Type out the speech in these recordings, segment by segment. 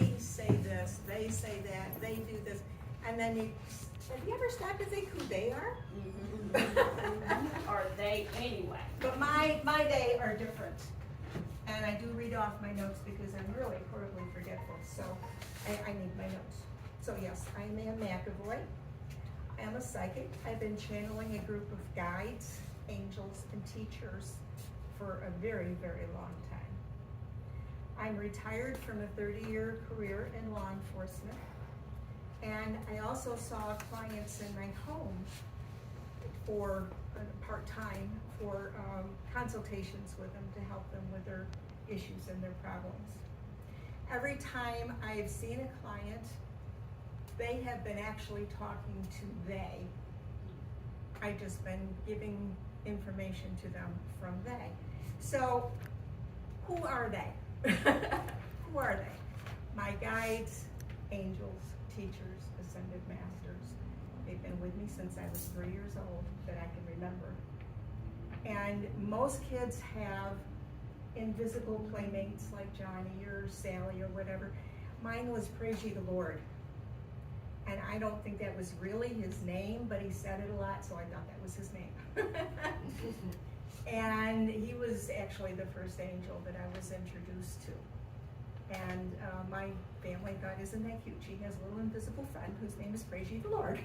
they say this, they say that, they do this, and then have you ever stopped to think who they are? Or they anyway. But my they are different. And I do read off my notes because I'm really horribly forgetful, so I need my notes. So yes, I'm Anne McAvoy. I am a psychic. I've been channeling a group of guides, angels, and teachers for a very, very long time. I'm retired from a 30-year career in law enforcement, and I also saw clients in my home for part-time for consultations with them to help them with their issues and their problems. Every time I've seen a client, they have been actually talking to they. I've just been giving information to them from they. So, who are they? Who are they? My guides, angels, teachers, ascended masters. They've been with me since I was 3 years old, that I can remember. And most kids have invisible playmates like Johnny or Sally or whatever. Mine was Praise Ye the Lord. And I don't think that was really his name, but he said it a lot, so I thought that was his name. And he was actually the first angel that I was introduced to. And my family thought, isn't that cute? She has a little invisible friend whose name is Praise Ye the Lord.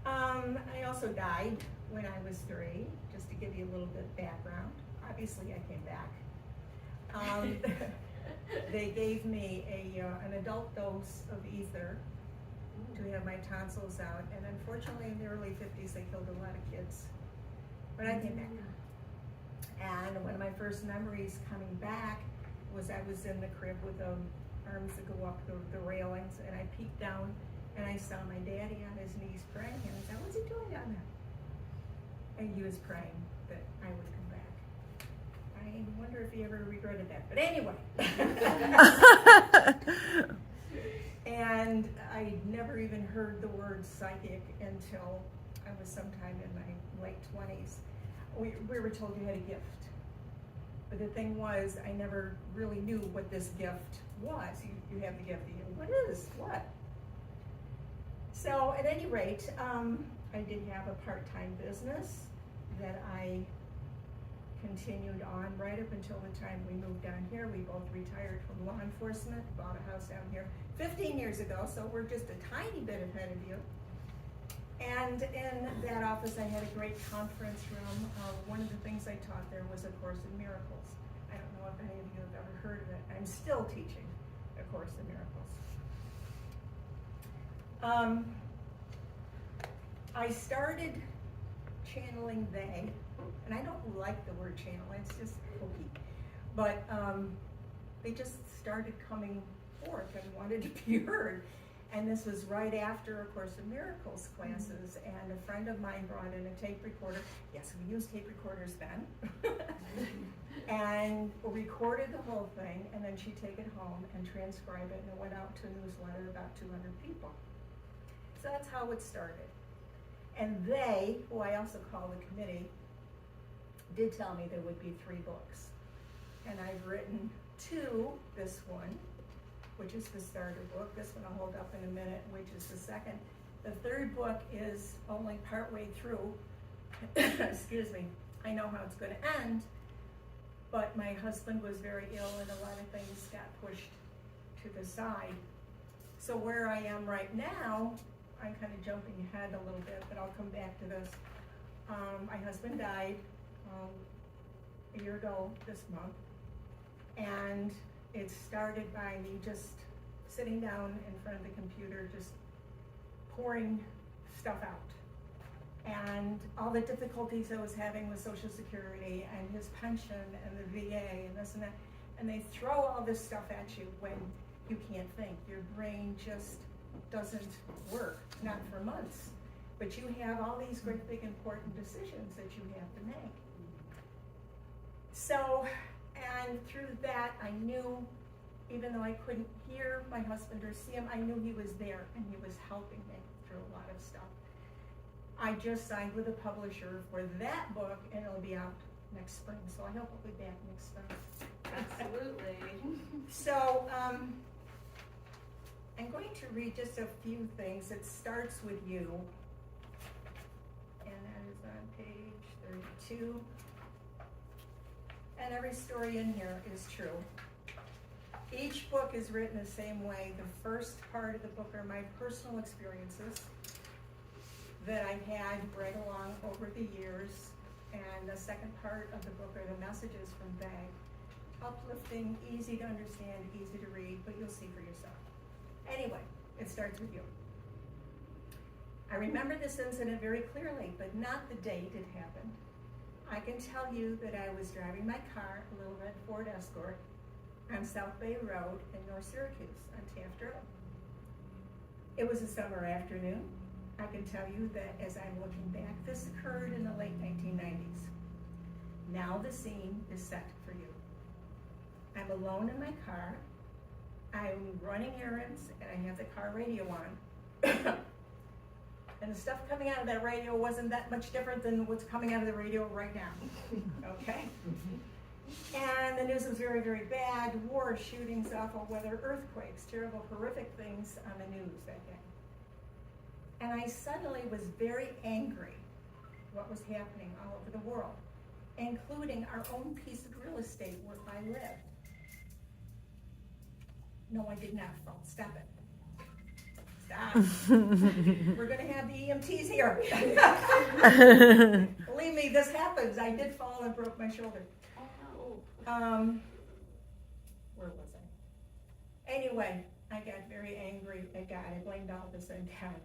I also died when I was 3, just to give you a little bit of background. Obviously, I came back. They gave me an adult dose of ether to have my tonsils out, and unfortunately, in the early 50s, they killed a lot of kids. But I came back. And one of my first memories coming back was I was in the crib with the arms that go up the railings, and I peeked down and I saw my daddy on his knees praying, and I said, what's he doing down there? And he was praying that I would come back. I wonder if he ever regretted that, but anyway. And I never even heard the word psychic until I was sometime in my late 20s. We were told you had a gift. But the thing was, I never really knew what this gift was. You have the gift, what is, what? So at any rate, I did have a part-time business that I continued on right up until the time we moved down here. We both retired from law enforcement, bought a house down here 15 years ago, so we're just a tiny bit ahead of you. And in that office, I had a great conference room. One of the things I taught there was A Course in Miracles. I don't know if any of you have ever heard of it. I'm still teaching A Course in Miracles. I started channeling they, and I don't like the word channel, it's just hokey. But they just started coming forth and wanted to be heard. And this was right after A Course in Miracles classes, and a friend of mine brought in a tape recorder. Yes, we used tape recorders then. And recorded the whole thing, and then she'd take it home and transcribe it, and it went out to a newsletter, about 200 people. So that's how it started. And they, who I also call the committee, did tell me there would be 3 books. And I've written 2, this one, which is the starter book. This one I'll hold up in a minute, which is the second. The 3rd book is only partway through. Excuse me. I know how it's going to end, but my husband was very ill and a lot of things got pushed to the side. So where I am right now, I'm kind of jumping ahead a little bit, but I'll come back to this. My husband died a year ago this month, and it started by me just sitting down in front of the computer, just pouring stuff out. And all the difficulties I was having with Social Security and his pension and the VA and this and that. And they throw all this stuff at you when you can't think. Your brain just doesn't work, not for months. But you have all these great big important decisions that you have to make. So, and through that I knew, even though I couldn't hear my husband or see him, I knew he was there and he was helping me through a lot of stuff. I just signed with a publisher for that book, and it'll be out next spring, so I hope I'll be back next spring. Absolutely. So, I'm going to read just a few things. It starts with you, and that is on page 32. And every story in here is true. Each book is written the same way. The first part of the book are my personal experiences that I've had right along over the years. And the second part of the book are the messages from Bag. Uplifting, easy to understand, easy to read, but you'll see for yourself. Anyway, it starts with you. I remember this incident very clearly, but not the date it happened. I can tell you that I was driving my car, a little red Ford Escort, on South Bay Road in North Syracuse on Taft Road. It was a summer afternoon. I can tell you that as I'm looking back, this occurred in the late 1990s. Now the scene is set for you. I'm alone in my car. I'm running errands and I have the car radio on. And the stuff coming out of that radio wasn't that much different than what's coming out of the radio right now. Okay? And the news was very, very bad. War, shootings, awful weather, earthquakes, terrible, horrific things on the news that day. And I suddenly was very angry what was happening all over the world, including our own piece of real estate where I live. No, I did not, folks. Stop it. Stop. We're going to have the EMTs here. Believe me, this happens. I did fall and broke my shoulder. Where was I? Anyway, I got very angry at God. I blamed all this on God.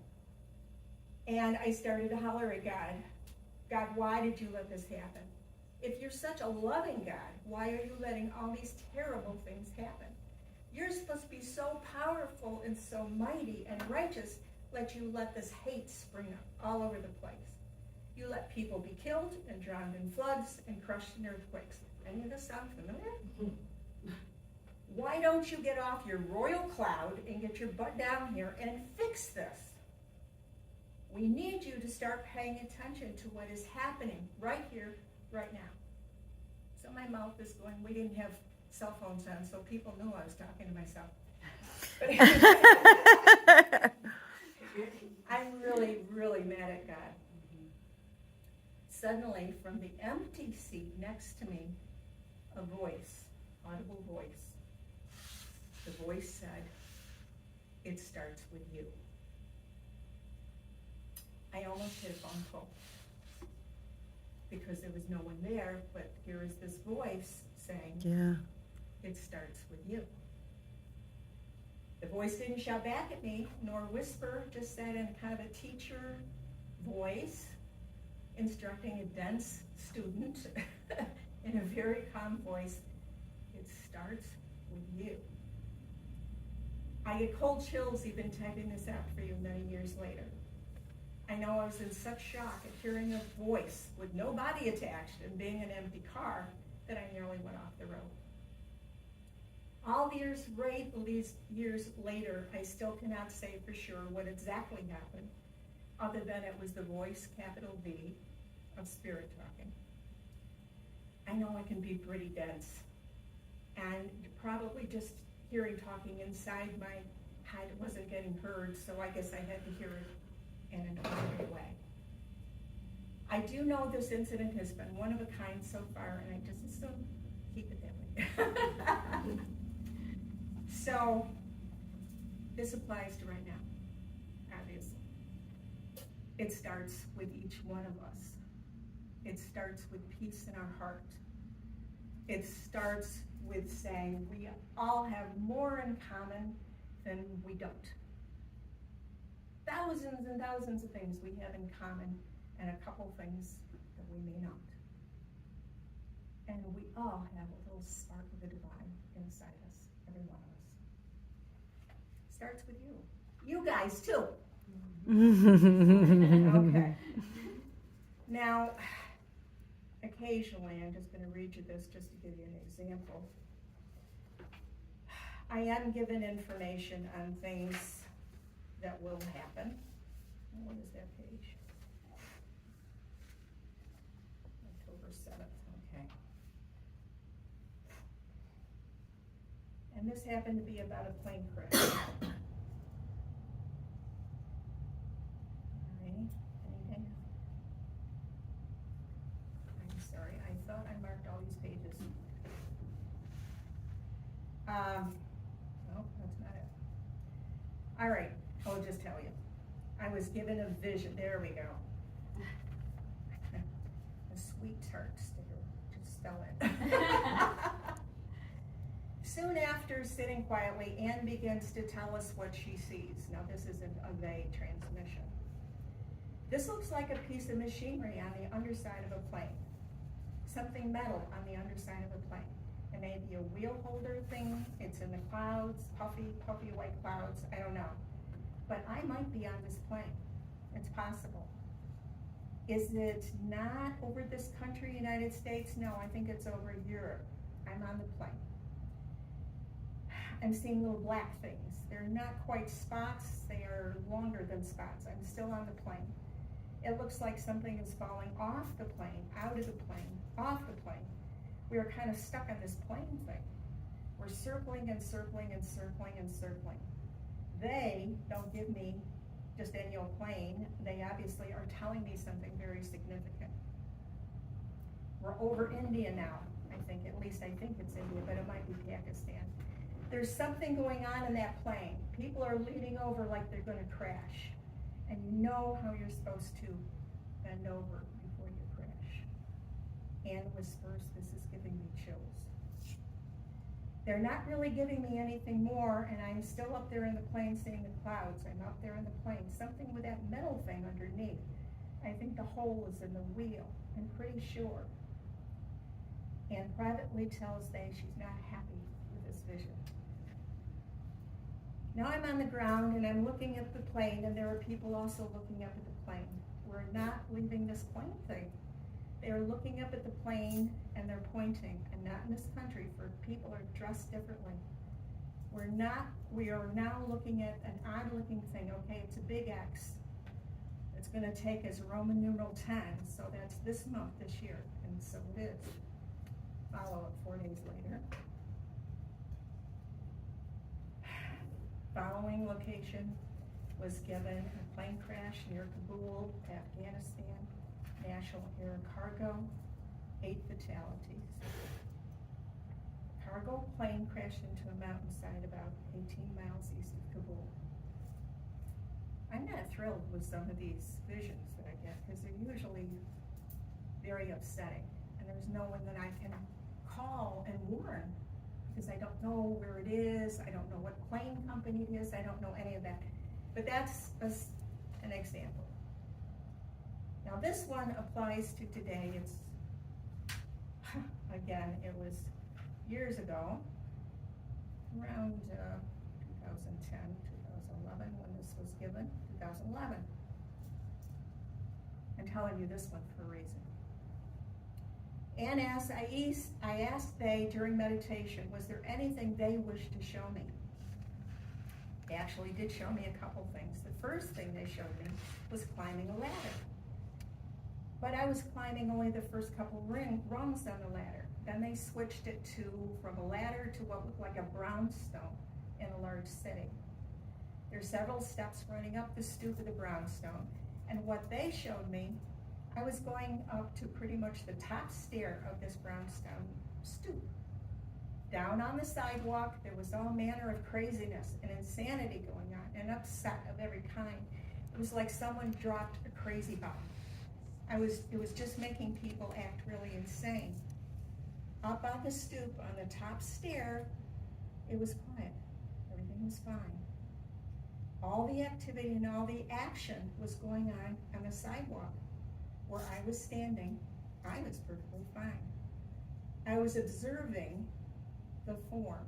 And I started to holler at God. God, why did you let this happen? If you're such a loving God, why are you letting all these terrible things happen? You're supposed to be so powerful and so mighty and righteous, you let this hate spring up all over the place. You let people be killed and drowned in floods and crushed in earthquakes. Any of this sound familiar? Why don't you get off your royal cloud and get your butt down here and fix this? We need you to start paying attention to what is happening right here, right now. So my mouth is going, we didn't have cell phones then, so people knew I was talking to myself. But anyway, I'm really, really mad at God. Suddenly, from the empty seat next to me, a voice, audible voice. The voice said, "It starts with you." I almost hit a phone call because there was no one there, but here is this voice saying, Yeah. "It starts with you." The voice didn't shout back at me, nor whisper, just said in kind of a teacher voice, instructing a dense student in a very calm voice, "It starts with you." I get cold chills even typing this out for you many years later. I know I was in such shock at hearing a voice with no body attached and being an empty car that I nearly went off the road. All these years later, I still cannot say for sure what exactly happened, other than it was the voice, capital V, of spirit talking. I know I can be pretty dense, and probably just hearing talking inside my head wasn't getting heard, so I guess I had to hear it in an audible way. I do know this incident has been one of a kind so far, and I just assume keep it that way. So, this applies to right now, obviously. It starts with each one of us. It starts with peace in our heart. It starts with saying we all have more in common than we don't. Thousands and thousands of things we have in common, and a couple things that we may not. And we all have a little spark of the divine inside us, every one of us. Starts with you. You guys too. Okay. Now, occasionally, I'm just going to read you this just to give you an example. I am given information on things that will happen. What is that page? October 7th, okay. And this happened to be about a plane crash. Alrighty, anything? I'm sorry, I thought I marked all these pages. No, that's not it. All right, I'll just tell you. I was given a vision, there we go. A sweetheart sticker, just spell it. Soon after sitting quietly, Anne begins to tell us what she sees. Now this isn't a vague transmission. This looks like a piece of machinery on the underside of a plane. Something metal on the underside of a plane. It may be a wheel holder thing, it's in the clouds, puffy white clouds, I don't know. But I might be on this plane, it's possible. Is it not over this country, United States? No, I think it's over Europe. I'm on the plane. I'm seeing little black things. They're not quite spots, they are longer than spots. I'm still on the plane. It looks like something is falling off the plane, out of the plane, off the plane. We are kind of stuck on this plane thing. We're circling and circling and circling and circling. They don't give me just any old plane. They obviously are telling me something very significant. We're over India now, I think, at least I think it's India, but it might be Pakistan. There's something going on in that plane. People are leaning over like they're gonna crash. And you know how you're supposed to bend over before you crash. Anne whispers, this is giving me chills. They're not really giving me anything more, and I'm still up there in the plane seeing the clouds. I'm up there in the plane, something with that metal thing underneath. I think the hole is in the wheel, I'm pretty sure. Anne privately tells They she's not happy with this vision. Now I'm on the ground and I'm looking at the plane, and there are people also looking up at the plane. We're not leaving this plane thing. They're looking up at the plane and they're pointing, and not in this country, for people are dressed differently. We are now looking at an odd looking thing. Okay, it's a big X. It's gonna take as Roman numeral 10, so that's this month, this year, and so it is. Follow up 4 days later. Following location was given: a plane crash near Kabul, Afghanistan, National Air Cargo, 8 fatalities. Cargo plane crashed into a mountainside about 18 miles east of Kabul. I'm not thrilled with some of these visions that I get, because they're usually very upsetting, and there's no one that I can call and warn, because I don't know where it is, I don't know what plane company it is, I don't know any of that. But that's an example. Now this one applies to today. It's, again, it was years ago, around 2010, 2011, when this was given, 2011. I'm telling you this one for a reason. Anne asked, I asked They during meditation, was there anything they wished to show me? They actually did show me a couple things. The first thing they showed me was climbing a ladder. But I was climbing only the first couple rungs on the ladder. Then they switched it from a ladder to what looked like a brownstone in a large city. There's several steps running up the stoop of the brownstone. And what they showed me, I was going up to pretty much the top stair of this brownstone stoop. Down on the sidewalk, there was all manner of craziness and insanity going on, and upset of every kind. It was like someone dropped a crazy bomb. It was just making people act really insane. Up on the stoop, on the top stair, it was quiet. Everything was fine. All the activity and all the action was going on the sidewalk. Where I was standing, I was perfectly fine. I was observing the form.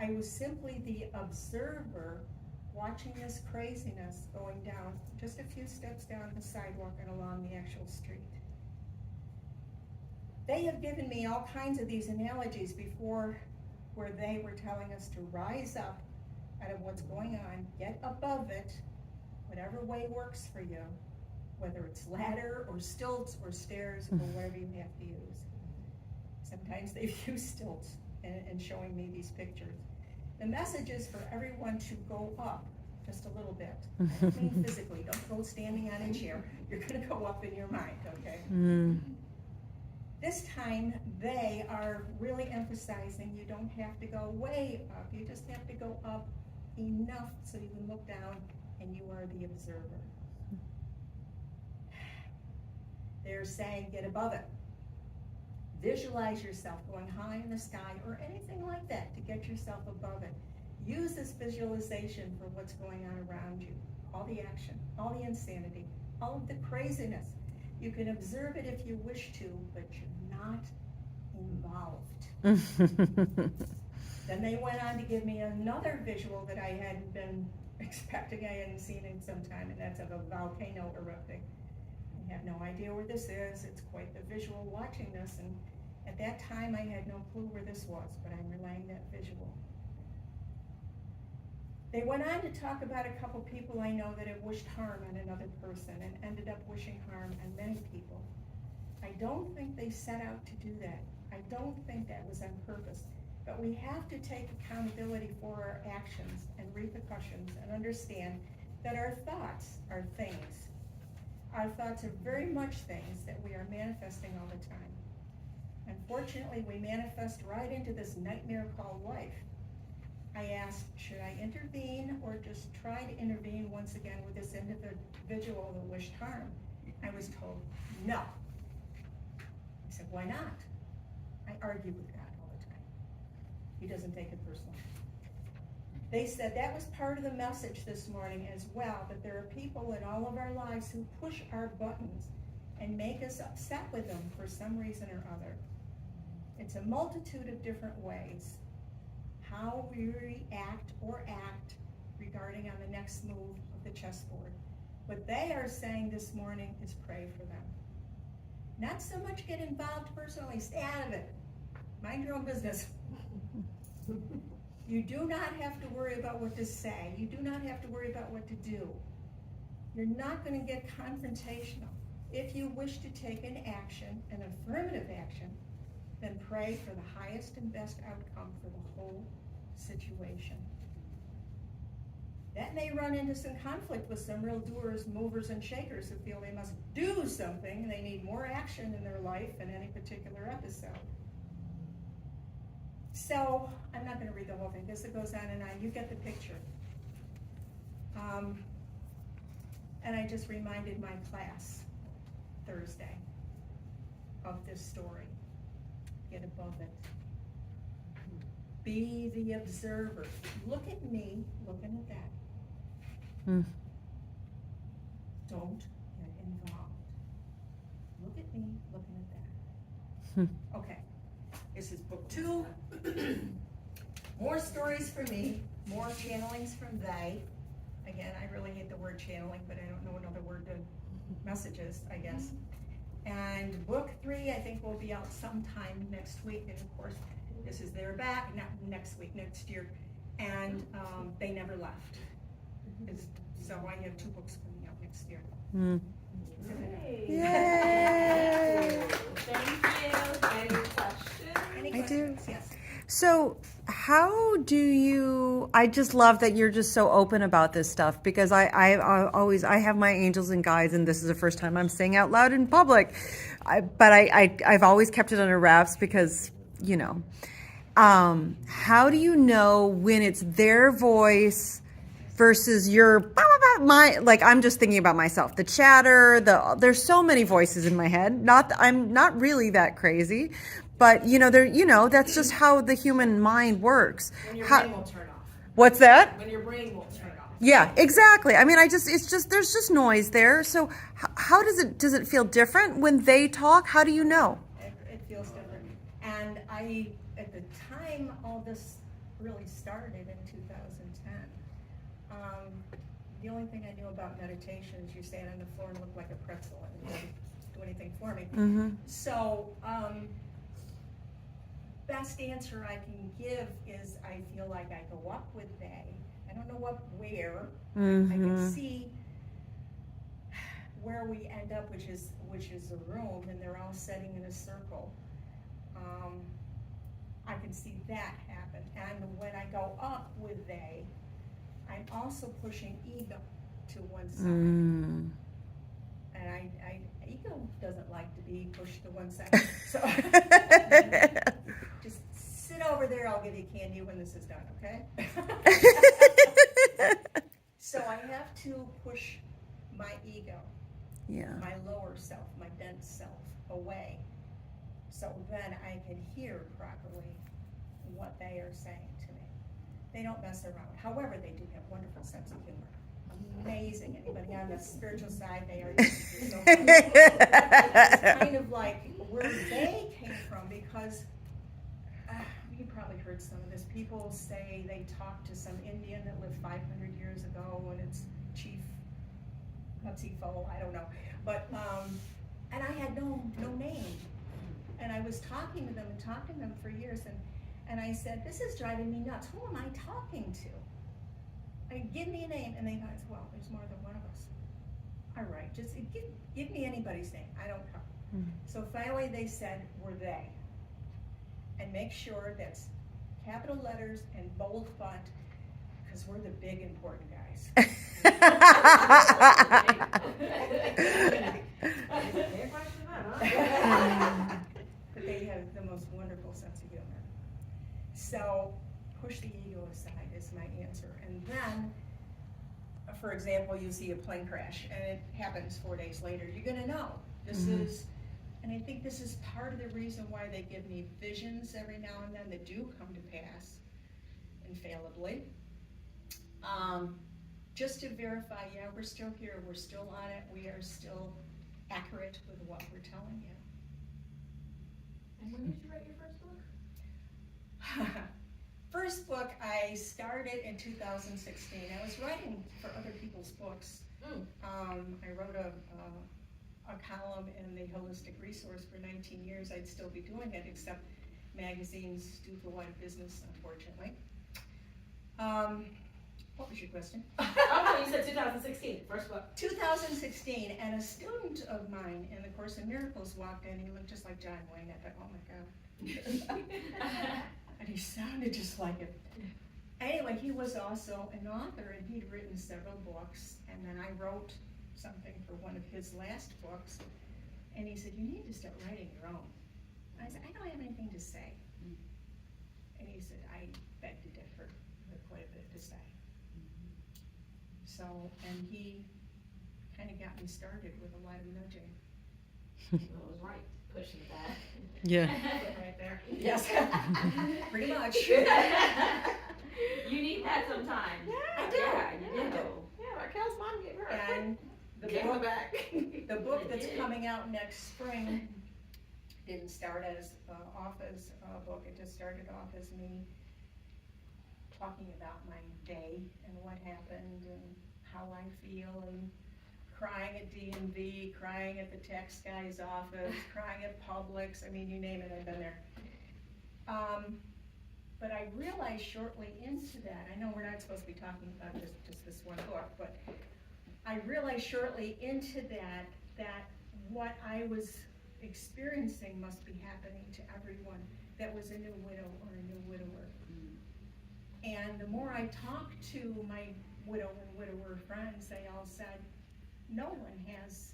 I was simply the observer watching this craziness going down just a few steps down the sidewalk and along the actual street. They have given me all kinds of these analogies before, where they were telling us to rise up out of what's going on, get above it, whatever way works for you, whether it's ladder or stilts or stairs or whatever you have to use. Sometimes they've used stilts. and showing me these pictures. The message is for everyone to go up just a little bit. I don't mean physically, don't go standing on a chair. You're gonna go up in your mind, okay? This time, they are really emphasizing you don't have to go way up. You just have to go up enough so you can look down and you are the observer. They're saying get above it. Visualize yourself going high in the sky or anything like that to get yourself above it. Use this visualization for what's going on around you. All the action, all the insanity, all of the craziness. You can observe it if you wish to, but you're not involved. Then they went on to give me another visual that I hadn't been expecting, I hadn't seen in some time, and that's of a volcano erupting. I have no idea where this is. It's quite the visual watching this, and at that time I had no clue where this was, but I'm relaying that visual. They went on to talk about a couple people I know that have wished harm on another person and ended up wishing harm on many people. I don't think they set out to do that. I don't think that was on purpose. But we have to take accountability for our actions and repercussions and understand that our thoughts are things. Our thoughts are very much things that we are manifesting all the time. Unfortunately, we manifest right into this nightmare called life. I asked, should I intervene or just try to intervene once again with this individual who wished harm? I was told, no. I said, why not? I argue with God all the time. He doesn't take it personally. They said that was part of the message this morning as well, that there are people in all of our lives who push our buttons and make us upset with them for some reason or other. It's a multitude of different ways. How we react or act regarding on the next move of the chessboard. What they are saying this morning is pray for them. Not so much get involved personally, stay out of it. Mind your own business. You do not have to worry about what to say. You do not have to worry about what to do. You're not going to get confrontational. If you wish to take an action, an affirmative action, then pray for the highest and best outcome for the whole situation. That may run into some conflict with some real doers, movers, and shakers who feel they must do something and they need more action in their life in any particular episode. So, I'm not going to read the whole thing because it goes on and on. You get the picture. And I just reminded my class Thursday of this story. Get above it. Be the observer. Look at me looking at that. Don't get involved. Look at me looking at that. Okay. This is book 2. More stories for me. More channelings from they. Again, I really hate the word channeling, but I don't know another word to messages, I guess. And book 3, I think, will be out sometime next week. And of course, this is their back, not next week, next year. And they never left. So I have 2 books coming out next year. Yay! Thank you. Any questions? Any I questions? do. Yes. So how do you, I just love that you're just so open about this stuff, because I always, I have my angels and guides, and this is the first time I'm saying out loud in public. But I've always kept it under wraps because, you know, how do you know when it's their voice versus your, like, I'm just thinking about myself, the chatter, there's so many voices in my head. I'm not really that crazy, but that's just how the human mind works. When your brain will turn off. What's that? When your brain will turn off. Yeah, exactly. I mean, there's just noise there. So how does it feel different when they talk? How do you know? It feels different. And at the time all this really started in 2010, the only thing I knew about meditation is you stand on the floor and look like a pretzel, and it didn't do anything for me. Mm-hmm. So, best answer I can give is I feel like I go up with they. I don't know where. Mm-hmm. I can see where we end up, which is a room, and they're all sitting in a circle. I can see that happen. And when I go up with they, I'm also pushing ego to one side. Mm. And ego doesn't like to be pushed to one side. So just sit over there, I'll give you candy when this is done, okay? So I have to push my ego, Yeah. my lower self, my dense self away. So then I can hear properly what they are saying to me. They don't mess around. However, they do have wonderful sense of humor. Amazing. Anybody on the spiritual side, they are just so funny. It's kind of like where they came from, because you probably heard some of this. People say they talked to some Indian that lived 500 years ago, and it's Chief Fo, I don't know. But, and I had no name. And I was talking to them for years, and I said, this is driving me nuts. Who am I talking to? Give me a name. And they thought, well, there's more than one of us. All right, just give me anybody's name. I don't care. Mm-hmm. So finally they said, we're they. And make sure that's capital letters and bold font, because we're the big important guys. But they have the most wonderful sense of humor. So push the ego aside is my answer. And then, for example, you see a plane crash and it happens 4 days later, you're gonna know. This is, and I think this is part of the reason why they give me visions every now and then that do come to pass, infallibly. Just to verify, yeah, we're still here, we're still on it, we are still accurate with what we're telling you. And when did you write your first book? First book I started in 2016. I was writing for other people's books. I wrote a column in the Holistic Resource for 19 years. I'd still be doing it, except magazines do go out of business, unfortunately. What was your question? Oh, no, you said 2016, first book. 2016, and a student of mine in the Course in Miracles walked in. He looked just like John Wayne. I thought, oh my God. And he sounded just like him. Anyway, he was also an author, and he'd written several books, and then I wrote something for one of his last books, and he said, you need to start writing your own. I said, I don't have anything to say. And he said, I beg to differ, with quite a bit to say. So, and he kind of got me started with a lot of nudging. Well, it was right, pushing that. Yeah. Right there. Yes, pretty much. You need that sometimes. I do. Yeah, you I do. do. Yeah, Raquel's mom gave her. And the Gave book, her back. the book that's It did. coming out next spring didn't start as off as a book. It just started off as me talking about my day and what happened and how I feel, and crying at DMV, crying at the tax guy's office, crying at Publix. I mean, you name it, I've been there. But I realized shortly into that, I know we're not supposed to be talking about just this one book, but I realized shortly into that what I was experiencing must be happening to everyone that was a new widow or a new widower. And the more I talked to my widow and widower friends, they all said, no one has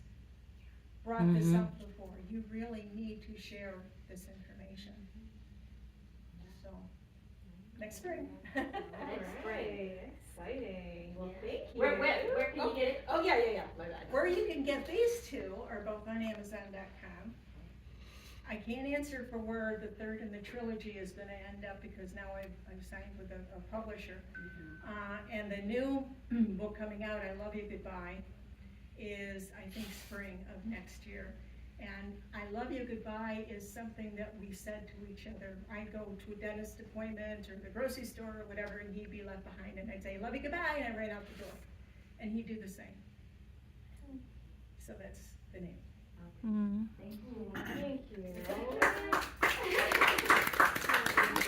brought this up before. You really need to share this information. So, next spring. Next spring. Exciting. Well, thank you. Where can you get it? Oh, yeah. My bad. Where you can get these two are both on Amazon.com. I can't answer for where the third in the trilogy is going to end up, because now I've signed with a publisher. And the new book coming out, I Love You Goodbye, is I think spring of next year. And I Love You Goodbye is something that we said to each other. I'd go to a dentist appointment or the grocery store or whatever, and he'd be left behind, and I'd say, love you goodbye, and I ran out the door. And he'd do the same. So that's the name. Mm. Thank you.